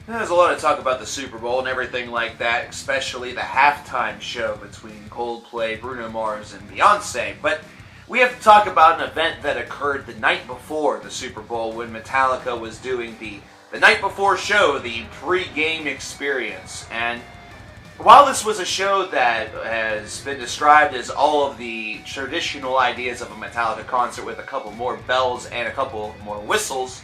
There's a lot of talk about the Super Bowl and everything like that, especially the halftime show between Coldplay, Bruno Mars, and Beyonce. But we have to talk about an event that occurred the night before the Super Bowl when Metallica was doing the night before show, the pre-game experience. And while this was a show that has been described as all of the traditional ideas of a Metallica concert with a couple more bells and a couple more whistles,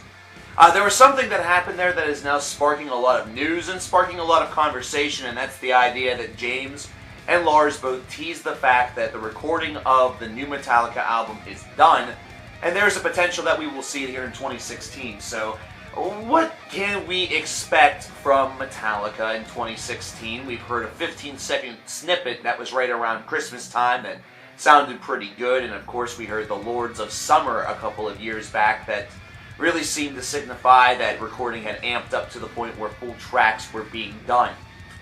there was something that happened there that is now sparking a lot of news and sparking a lot of conversation, and that's the idea that James and Lars both teased the fact that the recording of the new Metallica album is done, and there's a potential that we will see it here in 2016. So, what can we expect from Metallica in 2016? We've heard a 15-second snippet that was right around Christmas time that sounded pretty good, and of course we heard the Lords of Summer a couple of years back that really seemed to signify that recording had amped up to the point where full tracks were being done.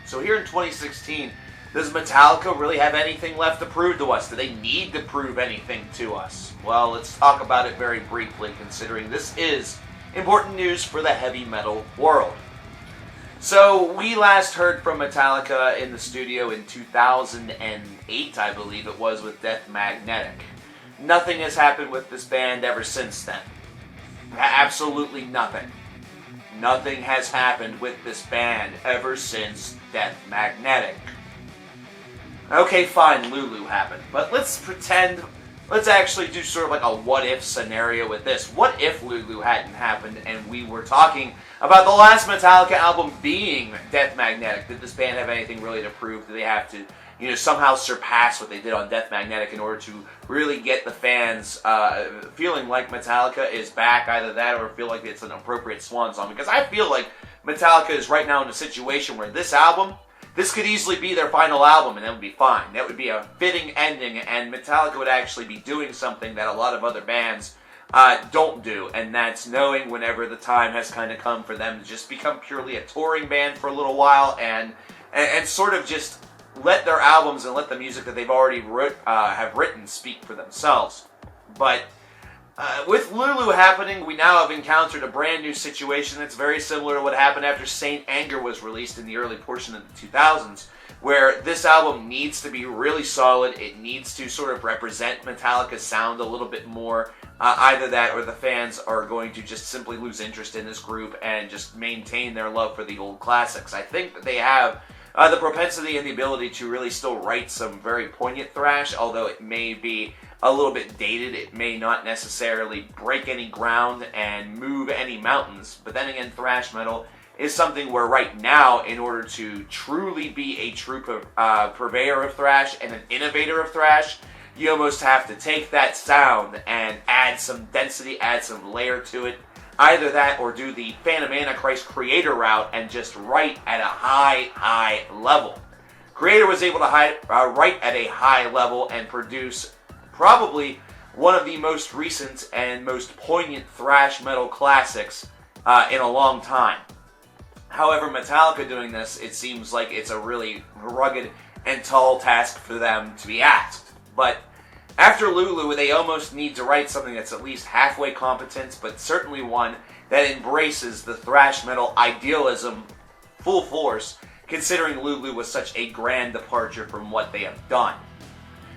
So here in 2016, does Metallica really have anything left to prove to us? Do they need to prove anything to us? Well, let's talk about it very briefly, considering this is important news for the heavy metal world. So, we last heard from Metallica in the studio in 2008, I believe it was, with Death Magnetic. Nothing has happened with this band ever since then. Absolutely nothing. Nothing has happened with this band ever since Death Magnetic. Okay, fine, Lulu happened. But let's actually do sort of like a what-if scenario with this. What if Lulu hadn't happened and we were talking about the last Metallica album being Death Magnetic? Did this band have anything really to prove? Do they have to, somehow surpass what they did on Death Magnetic in order to really get the fans feeling like Metallica is back? Either that or feel like it's an appropriate swan song. Because I feel like Metallica is right now in a situation where this could easily be their final album, and that would be fine. That would be a fitting ending, and Metallica would actually be doing something that a lot of other bands don't do, and that's knowing whenever the time has kind of come for them to just become purely a touring band for a little while, and sort of just let their albums and let the music that they've already have written speak for themselves. But with Lulu happening, we now have encountered a brand new situation that's very similar to what happened after Saint Anger was released in the early portion of the 2000s, where this album needs to be really solid. It needs to sort of represent Metallica's sound a little bit more. Either that or the fans are going to just simply lose interest in this group and just maintain their love for the old classics. I think that they have the propensity and the ability to really still write some very poignant thrash, although it may be a little bit dated. It may not necessarily break any ground and move any mountains. But then again, thrash metal is something where right now, in order to truly be a true purveyor of thrash and an innovator of thrash, you almost have to take that sound and add some density, add some layer to it. Either that or do the Phantom Antichrist Creator route and just write at a high level. Creator was able to write at a high level and produce probably one of the most recent and most poignant thrash metal classics in a long time. However, Metallica doing this, it seems like it's a really rugged and tall task for them to be asked. But after Lulu, they almost need to write something that's at least halfway competent, but certainly one that embraces the thrash metal idealism full force, considering Lulu was such a grand departure from what they have done.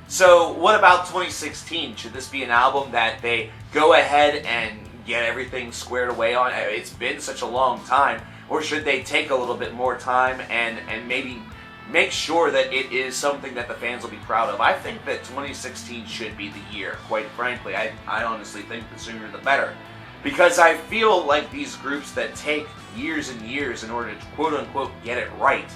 So, what about 2016? Should this be an album that they go ahead and get everything squared away on? It's been such a long time. Or should they take a little bit more time and maybe make sure that it is something that the fans will be proud of? I think that 2016 should be the year, quite frankly. I honestly think the sooner the better. Because I feel like these groups that take years and years in order to quote-unquote get it right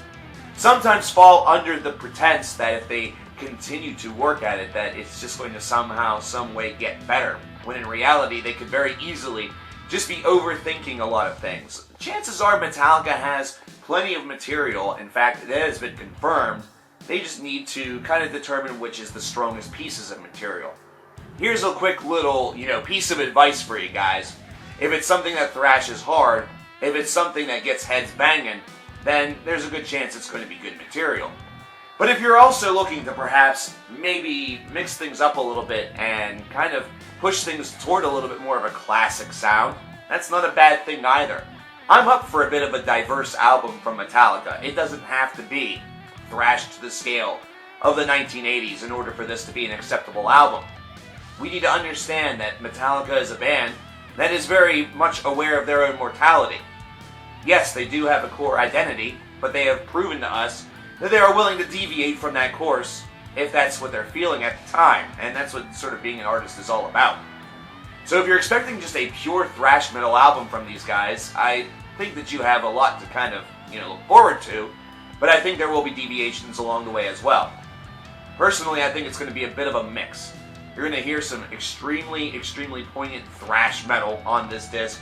sometimes fall under the pretense that if they continue to work at it, that it's just going to somehow, some way get better. When in reality, they could very easily just be overthinking a lot of things. Chances are Metallica has plenty of material. In fact, it has been confirmed. They just need to kind of determine which is the strongest pieces of material. Here's a quick little, piece of advice for you guys. If it's something that thrashes hard, if it's something that gets heads banging, then there's a good chance it's going to be good material. But if you're also looking to perhaps maybe mix things up a little bit and kind of push things toward a little bit more of a classic sound, that's not a bad thing either. I'm up for a bit of a diverse album from Metallica. It doesn't have to be thrashed to the scale of the 1980s in order for this to be an acceptable album. We need to understand that Metallica is a band that is very much aware of their own mortality. Yes, they do have a core identity, but they have proven to us that they are willing to deviate from that course if that's what they're feeling at the time, and that's what sort of being an artist is all about. So if you're expecting just a pure thrash metal album from these guys, I think that you have a lot to kind of, look forward to, but I think there will be deviations along the way as well. Personally, I think it's going to be a bit of a mix. You're going to hear some extremely, extremely poignant thrash metal on this disc,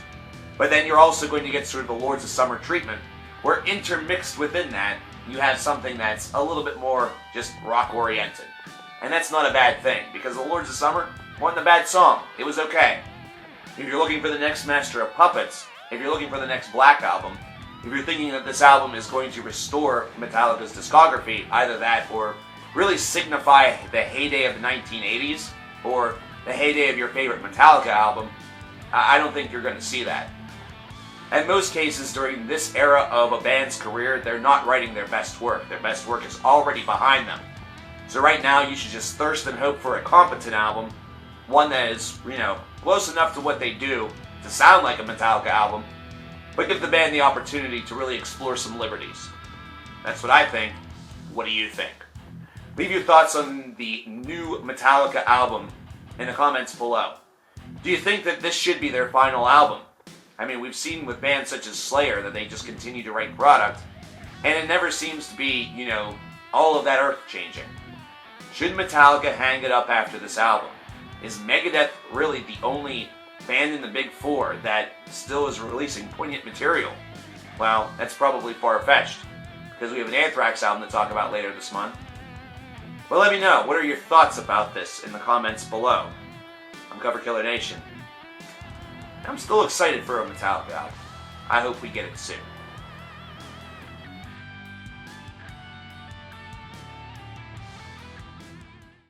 but then you're also going to get sort of the Lords of Summer treatment, where intermixed within that, you have something that's a little bit more just rock-oriented. And that's not a bad thing, because the Lords of Summer wasn't a bad song. It was okay. If you're looking for the next Master of Puppets, if you're looking for the next Black Album, if you're thinking that this album is going to restore Metallica's discography, either that or really signify the heyday of the 1980s, or the heyday of your favorite Metallica album, I don't think you're going to see that. In most cases, during this era of a band's career, they're not writing their best work. Their best work is already behind them. So right now, you should just thirst and hope for a competent album, one that is, close enough to what they do to sound like a Metallica album, but give the band the opportunity to really explore some liberties. That's what I think. What do you think? Leave your thoughts on the new Metallica album in the comments below. Do you think that this should be their final album? I mean, we've seen with bands such as Slayer that they just continue to write product, and it never seems to be, all of that earth-changing. Should Metallica hang it up after this album? Is Megadeth really the only band in the Big Four that still is releasing poignant material? Well, that's probably far-fetched, because we have an Anthrax album to talk about later this month. But let me know, what are your thoughts about this in the comments below? I'm coverkillernation. I'm still excited for a Metallica album. I hope we get it soon.